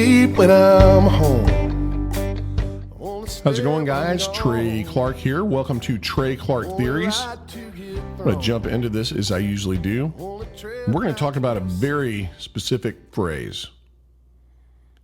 sleep when I'm home. How's it going, guys? Trey Clark here. Welcome to Trey Clark Theories. I'm going to jump into this as I usually do. We're going to talk about a very specific phrase.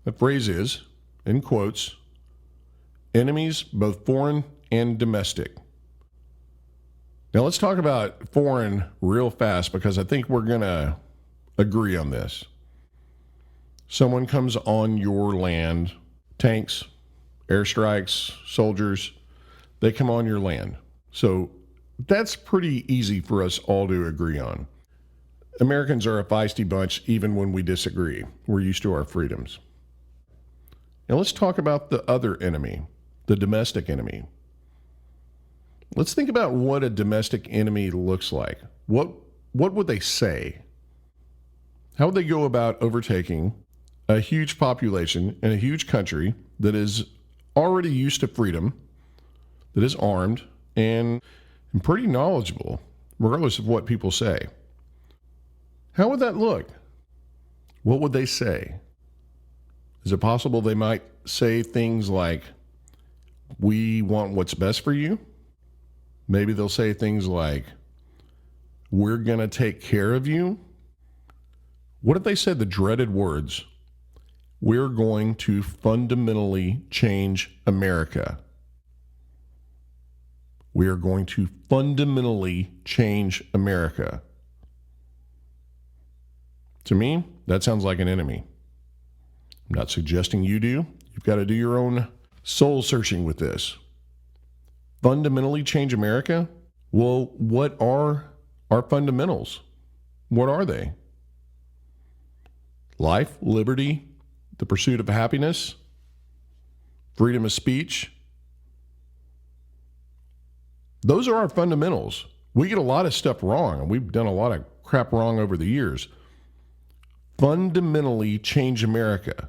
The phrase is, in quotes, enemies both foreign and domestic. Now let's talk about foreign real fast because I think we're going to agree on this. Someone comes on your land, tanks, airstrikes, soldiers, they come on your land. So that's pretty easy for us all to agree on. Americans are a feisty bunch even when we disagree. We're used to our freedoms. Now let's talk about the other enemy, the domestic enemy. Let's think about what a domestic enemy looks like. What would they say? How would they go about overtaking a huge population in a huge country that is already used to freedom, that is armed, and pretty knowledgeable, regardless of what people say? How would that look? What would they say? Is it possible they might say things like, we want what's best for you? Maybe they'll say things like, we're going to take care of you. What if they said the dreaded words, we're going to fundamentally change America? We are going to fundamentally change America. To me, that sounds like an enemy. I'm not suggesting you do. You've got to do your own soul searching with this. Fundamentally change America? Well, what are our fundamentals? What are they? Life, liberty, the pursuit of happiness, freedom of speech. Those are our fundamentals. We get a lot of stuff wrong, and we've done a lot of crap wrong over the years. Fundamentally change America.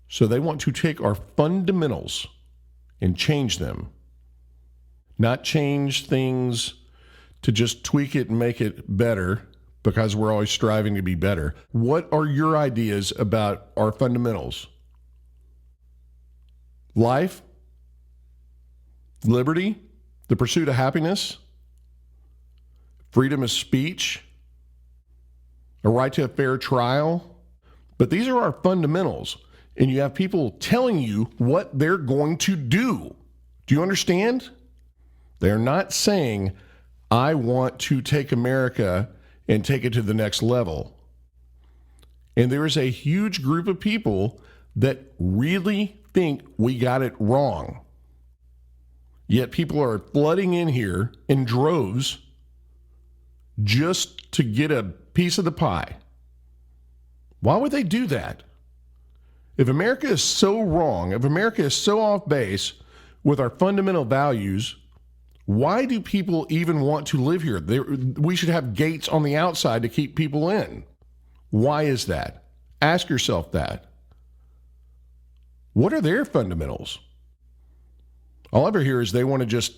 So they want to take our fundamentals and change them. Not change things to just tweak it and make it better because we're always striving to be better. What are your ideas about our fundamentals? Life, liberty, the pursuit of happiness, freedom of speech, a right to a fair trial. But these are our fundamentals, and you have people telling you what they're going to do. Do you understand? They're not saying, I want to take America and take it to the next level. And there is a huge group of people that really think we got it wrong. Yet people are flooding in here in droves just to get a piece of the pie. Why would they do that? If America is so wrong, if America is so off base with our fundamental values, why do people even want to live here? We should have gates on the outside to keep people in. Why is that? Ask yourself that. What are their fundamentals? All I ever hear is they want to just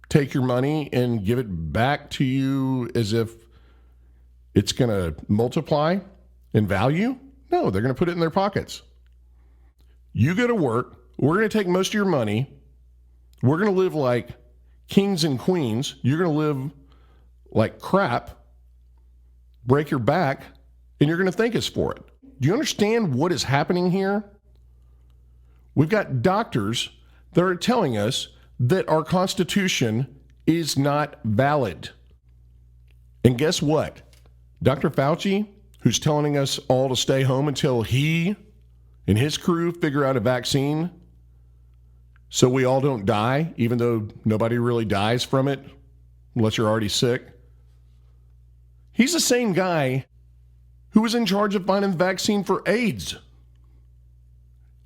take your money and give it back to you as if it's going to multiply in value. No, they're going to put it in their pockets. You go to work. We're going to take most of your money. We're going to live like kings and queens. You're going to live like crap, break your back, and you're going to thank us for it. Do you understand what is happening here? We've got doctors that are telling us that our Constitution is not valid. And guess what? Dr. Fauci, who's telling us all to stay home until he and his crew figure out a vaccine so we all don't die, even though nobody really dies from it unless you're already sick. He's the same guy who was in charge of finding the vaccine for AIDS.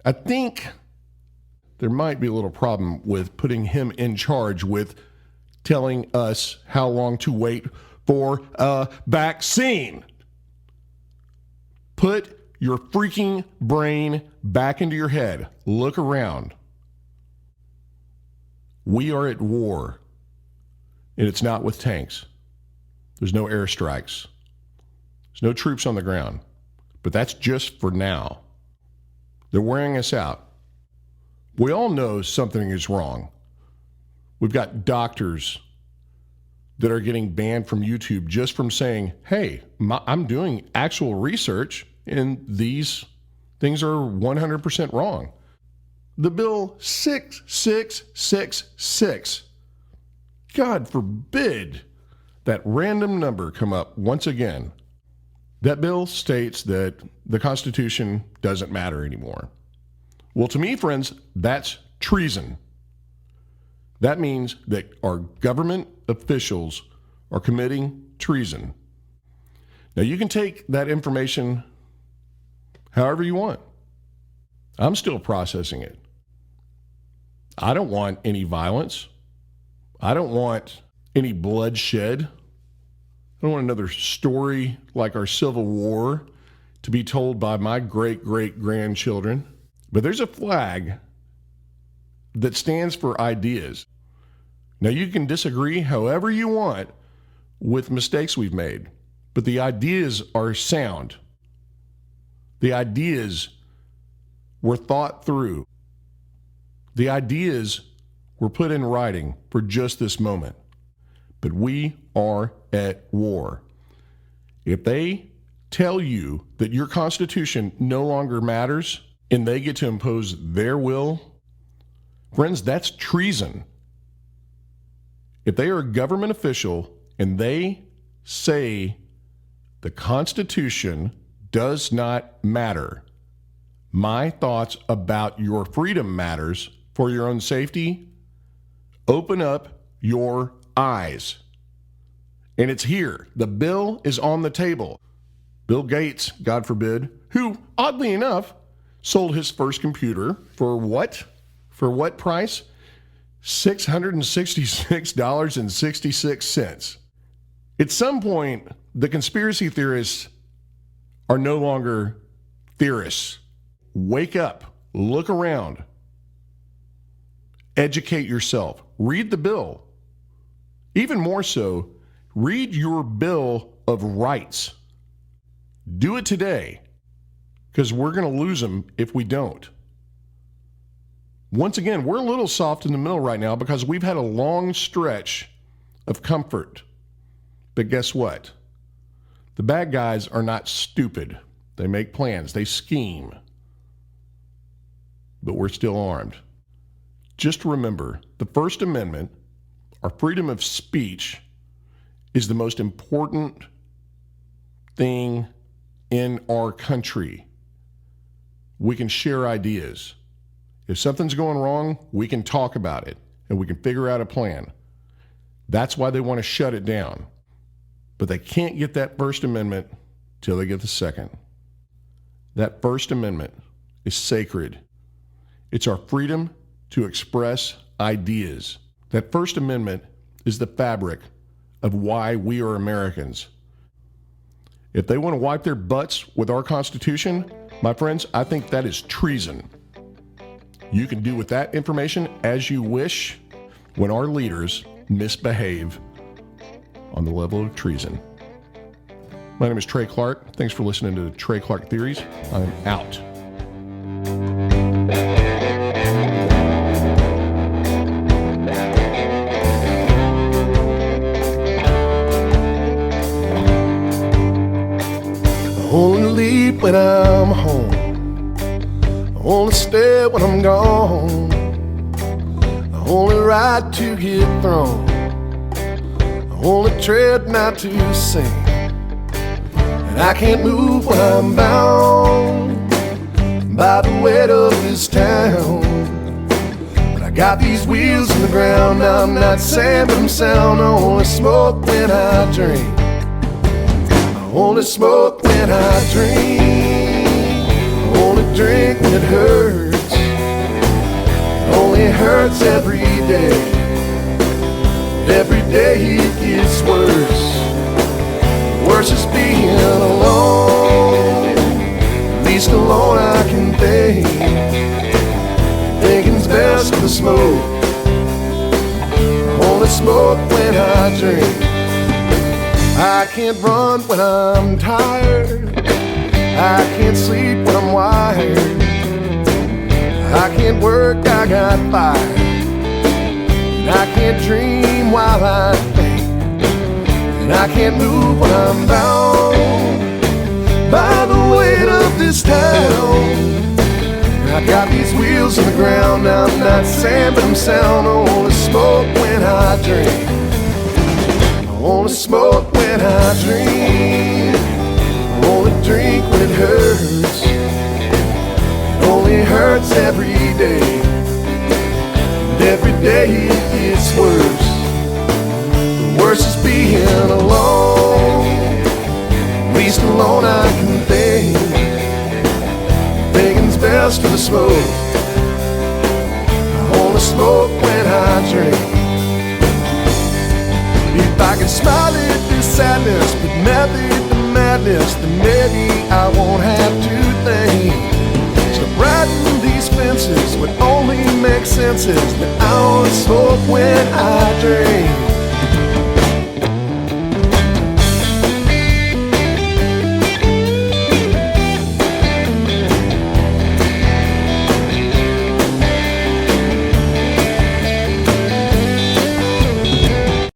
I think there might be a little problem with putting him in charge with telling us how long to wait for a vaccine. Put your freaking brain back into your head. Look around. We are at war, and it's not with tanks. There's no airstrikes. There's no troops on the ground. But that's just for now. They're wearing us out. We all know something is wrong. We've got doctors that are getting banned from YouTube just from saying, hey, I'm doing actual research and these things are 100% wrong. The bill 6666, God forbid that random number come up once again. That bill states that the Constitution doesn't matter anymore. Well, to me, friends, that's treason. That means that our government officials are committing treason. Now, you can take that information however you want. I'm still processing it. I don't want any violence. I don't want any bloodshed. I don't want another story like our Civil War to be told by my great-great-grandchildren. But there's a flag that stands for ideas. Now, you can disagree however you want with mistakes we've made, but the ideas are sound. The ideas were thought through. The ideas were put in writing for just this moment. But we are at war. If they tell you that your Constitution no longer matters and they get to impose their will, friends, that's treason. If they are a government official and they say the Constitution does not matter, my thoughts about your freedom matters for your own safety, open up your eyes. And it's here. The bill is on the table. Bill Gates, God forbid, who, oddly enough, sold his first computer for what? For what price? $666.66. At some point, the conspiracy theorists are no longer theorists. Wake up, look around, educate yourself, read the bill. Even more so, read your Bill of Rights. Do it today, because we're going to lose them if we don't. Once again, we're a little soft in the middle right now because we've had a long stretch of comfort. But guess what? The bad guys are not stupid. They make plans. They scheme. But we're still armed. Just remember, the First Amendment, our freedom of speech, is the most important thing in our country. We can share ideas. If something's going wrong, we can talk about it and we can figure out a plan. That's why they want to shut it down. But they can't get that First Amendment till they get the Second. That First Amendment is sacred. It's our freedom to express ideas. That First Amendment is the fabric of why we are Americans. If they want to wipe their butts with our Constitution, my friends, I think that is treason. You can do with that information as you wish when our leaders misbehave on the level of treason. My name is Trey Clark. Thanks for listening to Trey Clark Theories. I'm out. I only leave when I'm home. I only stay when I'm gone. I only ride to get thrown. I only tread not to sing. And I can't move when I'm bound by the weight of this town. But I got these wheels in the ground. I'm not saying but I'm sound. I only smoke when I drink. I only smoke when I drink. I only drink when it hurts. It only hurts every day. Every day it gets worse. Worse is being alone. At least alone I can think. Thinking's best for the smoke. I only smoke when I drink. I can't run when I'm tired. I can't sleep when I'm wired. can't work, I got fire. And I can't dream while I think. And I can't move when I'm bound by the weight of this town. I got these wheels on the ground, I'm not sand but I'm sound. I wanna smoke when I drink. I wanna smoke when I dream. I wanna drink when it hurts. It only hurts every day, and every day it gets worse. The worst is being alone, least alone I can think. Thinking's best for the smoke. I wanna smoke when I drink. If I can smile at this sadness, but never at the madness, then maybe I won't have to think. Stop riding these fences, what only makes sense is that I wanna smoke when I drink.